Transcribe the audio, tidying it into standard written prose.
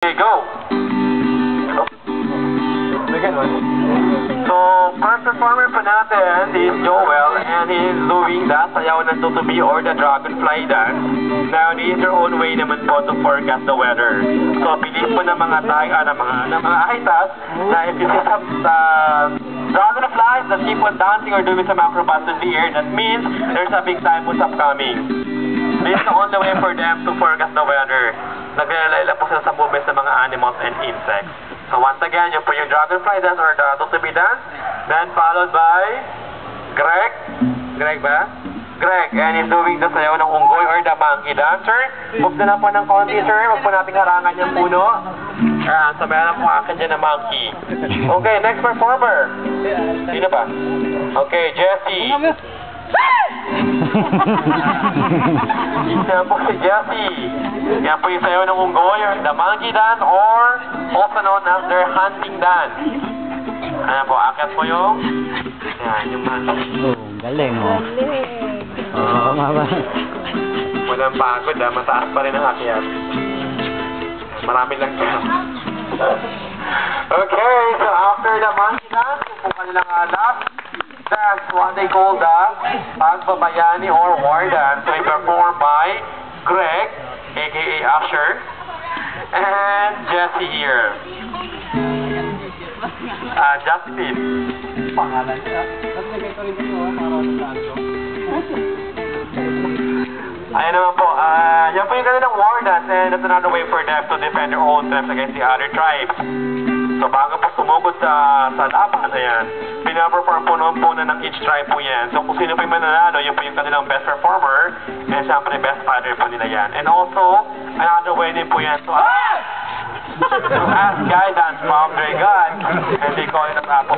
Okay, go! So, first performer po natin is Joel, and he's doing the sayaw ng tutubi or the dragonfly dance. Now, this is your own way naman po to forecast the weather. So, believe po ng mga aitas na if you see some dragonflies that keep on dancing or doing some acrobats in the air, that means there's a big typhoon upcoming. This is the only way for them to forecast the weather. Naglalala po sila sa movements ng mga animals and insects. So once again, yun po yung dragonfly dance or the tutubi dance. Then followed by Greg. Greg ba? Greg. And he's doing the sayaw ng unggoy or the monkey dancer. Move na lang po ng konti, sir. Huwag po natin harangan yung puno. So meron po akin dyan na monkey. Okay, next performer. Sino ba? Okay, Jessie. Yan po si Jessie. Yan po yung sayaw ng unggoy or the monkey dance or also known as their hunting dance. Ayan po, akit po yung yung monkey. Oh, galing oh. Oo, mama. Walang pagod mataas pa rin ang akyat. Marami lang dyan. Okay, so after the monkey dance, yung po kanilang last dance, what they call the Pagbabayani or war dance, to be performed by Greg, aka Usher, and Jessie here. Justin. Pangalan siya. Ayan naman po, yan po yung kanilang war dance, and that's another way for them to defend their own tribes against the other tribes. So bago po sumugod sa laban, ayan, pinaperform po noon po na ng each tribe po yan. So kung sino po yung mananalo, yun po yung kanilang best performer, and siyempre best fighter po nila yan. And also, another way din po yan to ask guidance from their God, and they call it as Apo.